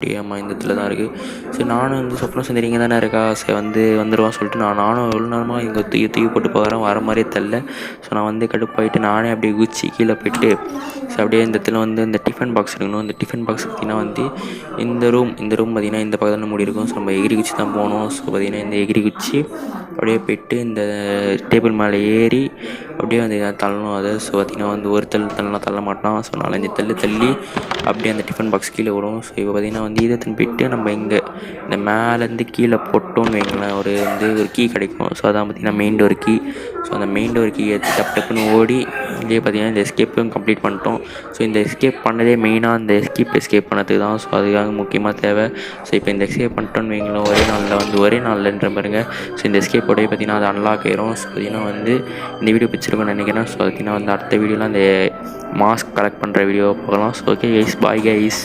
ஆமாம் இந்த இடத்துல தான் இருக்குது. சரி நானும் வந்து சொப்ன சுந்தரி இங்கே தானே இருக்கா, சரி வந்துடுவான்னு சொல்லிட்டு நானும் எவ்வளோ நேரமாக இங்கே தூக்கி தூக்கி போட்டு பார்க்குறேன், வர மாதிரியே தெரில. ஸோ நான் வந்து கடுப்பாயிட்டு நானே அப்படியே குதிச்சு கீழே போயிட்டு ஸோ அப்படியே இந்த இடத்துல வந்து இந்த டிஃபன் பாக்ஸ் எடுக்கணும். இந்த டிஃபன் பாக்ஸ் பார்த்திங்கன்னா வந்து இந்த ரூம் பார்த்திங்கன்னா இந்த பக்கத்தில் மூடி இருக்கும். ஸோ நம்ம எகிரி குச்சி தான் போகணும். ஸோ பார்த்திங்கன்னா இந்த எகிரி குச்சி அப்படியே போயிட்டு இந்த டேபிள் மேலே ஏறி அப்படியே வந்து தள்ளணும் அதை. ஸோ பார்த்திங்கன்னா வந்து ஒரு தள்ள மாட்டான். ஸோ 4-5 தள்ளி அப்படியே அந்த டிஃபன் பாக்ஸ் கீழே விடும். ஸோ இப்போ பார்த்திங்கன்னா வந்து இதை போயிட்டு நம்ம இங்கே இந்த மேலேருந்து கீழே போட்டோன்னு வைங்களேன், ஒரு கீ கிடைக்கும். ஸோ அதான் பார்த்திங்கன்னா மெயின் டோர் கீ. ஸோ அந்த மெயின் டோர் கீ எடுத்து டப்புன்னு ஓடி இதே பார்த்திங்கன்னா இந்த எஸ்கேப்பும் கம்ப்ளீட் பண்ணிட்டோம். ஸோ இந்த எஸ்கேப் பண்ணதே மெயினாக இந்த எஸ்கேப் பண்ணதுக்கு தான். ஸோ அதுக்காக முக்கியமாக தேவை. ஸோ இப்போ இந்த எஸ்கேப் பண்ணிட்டோன்னு வைங்களேன், ஒரே நாளில்ன்ற பாருங்க. ஸோ இந்த எஸ்கேப்போடய பார்த்திங்கன்னா அது அன்லாக் ஆயிரும். ஸோ பார்த்திங்கன்னா வந்து இந்த வீடியோ பிடிச்சிருக்குன்னு நினைக்கிறேன். ஸோ பார்த்திங்கன்னா வந்து அடுத்த வீடியோவில் அந்த மாஸ்க் கலெக்ட் பண்ணுற வீடியோ பார்க்கலாம். So okay guys, bye guys.